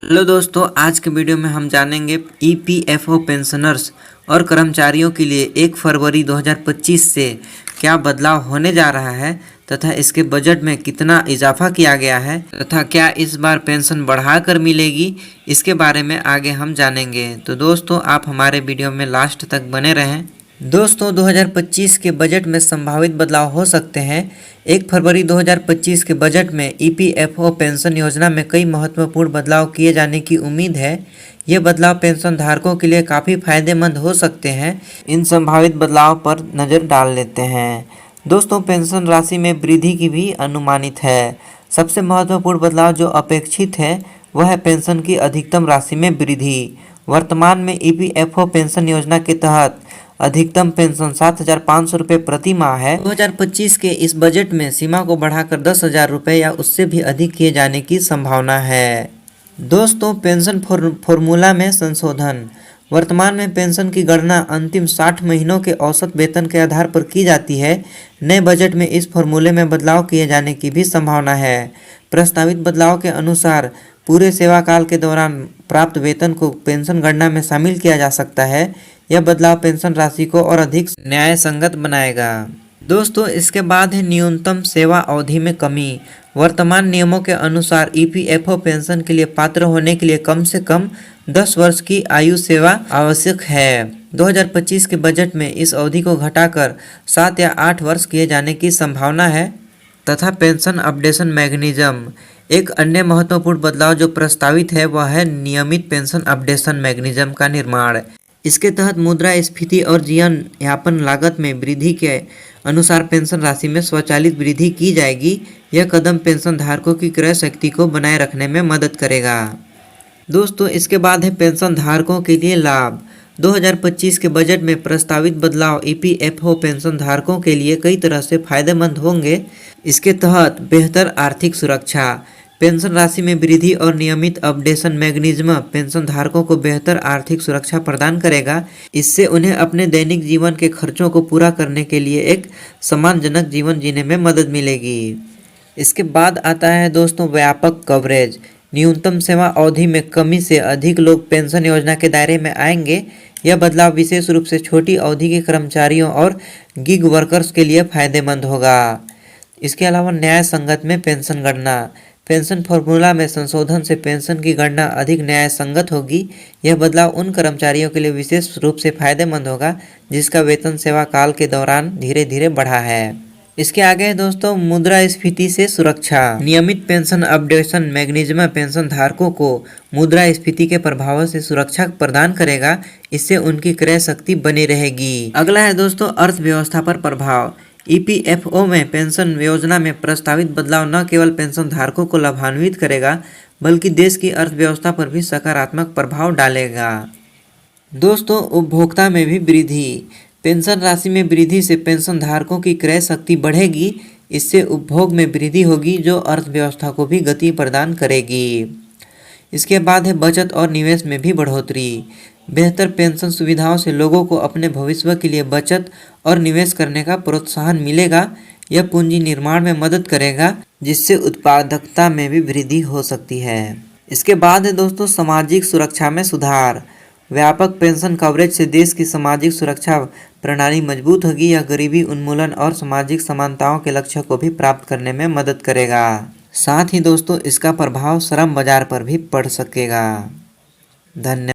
Hello दोस्तों, आज के वीडियो में हम जानेंगे ईपीएफओ पेंशनर्स और कर्मचारियों के लिए 1 फरवरी 2025 से क्या बदलाव होने जा रहा है तथा इसके बजट में कितना इजाफा किया गया है तथा क्या इस बार पेंशन बढ़ाकर मिलेगी, इसके बारे में आगे हम जानेंगे। तो दोस्तों, आप हमारे वीडियो में लास्ट तक बने रहें। दोस्तों, 2025 के बजट में संभावित बदलाव हो सकते हैं। 1 फरवरी 2025 के बजट में ईपीएफओ पेंशन योजना में कई महत्वपूर्ण बदलाव किए जाने की उम्मीद है। ये बदलाव पेंशन धारकों के लिए काफ़ी फायदेमंद हो सकते हैं। इन संभावित बदलाव पर नज़र डाल लेते हैं। दोस्तों, पेंशन राशि में वृद्धि की भी अनुमानित है। सबसे महत्वपूर्ण बदलाव जो अपेक्षित है वह है पेंशन की अधिकतम राशि में वृद्धि। वर्तमान में ईपीएफओ पेंशन योजना के तहत अधिकतम पेंशन 7,500 रुपये प्रति माह है। 2025 के इस बजट में सीमा को बढ़ाकर 10,000 रुपये या उससे भी अधिक किए जाने की संभावना है। दोस्तों, पेंशन फॉर्मूला में संशोधन। वर्तमान में पेंशन की गणना अंतिम 60 महीनों के औसत वेतन के आधार पर की जाती है। नए बजट में इस फॉर्मूले में बदलाव किए जाने की भी संभावना है। प्रस्तावित बदलाव के अनुसार पूरे सेवा काल के दौरान प्राप्त वेतन को पेंशन गणना में शामिल किया जा सकता है। यह बदलाव पेंशन राशि को और अधिक न्याय संगत बनाएगा। दोस्तों, इसके बाद है न्यूनतम सेवा अवधि में कमी। वर्तमान नियमों के अनुसार ईपीएफओ पेंशन के लिए पात्र होने के लिए कम से कम 10 वर्ष की आयु सेवा आवश्यक है। 2025 के बजट में इस अवधि को घटाकर 7 या 8 वर्ष किए जाने की संभावना है। तथा पेंशन अपडेशन मैकेनिज्म। एक अन्य महत्वपूर्ण बदलाव जो प्रस्तावित है वह है नियमित पेंशन अपडेशन मैकेनिज्म का निर्माण। इसके तहत मुद्रास्फीति और जीवन यापन लागत में वृद्धि के अनुसार पेंशन राशि में स्वचालित वृद्धि की जाएगी। यह कदम पेंशन धारकों की क्रय शक्ति को बनाए रखने में मदद करेगा। दोस्तों, इसके बाद है पेंशन धारकों के लिए लाभ। 2025 के बजट में प्रस्तावित बदलाव ईपीएफओ पेंशन धारकों के लिए कई तरह से फायदेमंद होंगे। इसके तहत बेहतर आर्थिक सुरक्षा, पेंशन राशि में वृद्धि और नियमित अपडेशन मैकेनिज्म पेंशन धारकों को बेहतर आर्थिक सुरक्षा प्रदान करेगा। इससे उन्हें अपने दैनिक जीवन के खर्चों को पूरा करने के लिए एक सम्मानजनक जीवन जीने में मदद मिलेगी। इसके बाद आता है दोस्तों व्यापक कवरेज। न्यूनतम सेवा अवधि में कमी से अधिक लोग पेंशन योजना के दायरे में आएंगे। यह बदलाव विशेष रूप से छोटी अवधि के कर्मचारियों और गिग वर्कर्स के लिए फायदेमंद होगा। इसके अलावा न्याय संगत में पेंशन गणना। पेंशन फॉर्मूला में संशोधन से पेंशन की गणना अधिक न्याय संगत होगी। यह बदलाव उन कर्मचारियों के लिए विशेष रूप से फायदेमंद होगा जिसका वेतन सेवा काल के दौरान धीरे धीरे बढ़ा है। इसके आगे है दोस्तों मुद्रास्फीति से सुरक्षा। नियमित पेंशन अपडेशन मैकेनिज्म पेंशन धारकों को मुद्रास्फीति के प्रभाव से सुरक्षा प्रदान करेगा। इससे उनकी क्रय शक्ति बनी रहेगी। अगला है दोस्तों अर्थव्यवस्था पर प्रभाव। ईपीएफओ में पेंशन योजना में प्रस्तावित बदलाव न केवल पेंशन धारकों को लाभान्वित करेगा बल्कि देश की अर्थव्यवस्था पर भी सकारात्मक प्रभाव डालेगा। दोस्तों, उपभोक्ता में भी वृद्धि। पेंशन राशि में वृद्धि से पेंशन धारकों की क्रय शक्ति बढ़ेगी। इससे उपभोग में वृद्धि होगी जो अर्थव्यवस्था को भी गति प्रदान करेगी। इसके बाद है बचत और निवेश में भी बढ़ोतरी। बेहतर पेंशन सुविधाओं से लोगों को अपने भविष्य के लिए बचत और निवेश करने का प्रोत्साहन मिलेगा। यह पूंजी निर्माण में मदद करेगा जिससे उत्पादकता में भी वृद्धि हो सकती है। इसके बाद है दोस्तों सामाजिक सुरक्षा में सुधार। व्यापक पेंशन कवरेज से देश की सामाजिक सुरक्षा प्रणाली मजबूत होगी। यह गरीबी उन्मूलन और सामाजिक समानताओं के लक्ष्य को भी प्राप्त करने में मदद करेगा। साथ ही दोस्तों इसका प्रभाव श्रम बाजार पर भी पड़ सकेगा। धन्यवाद।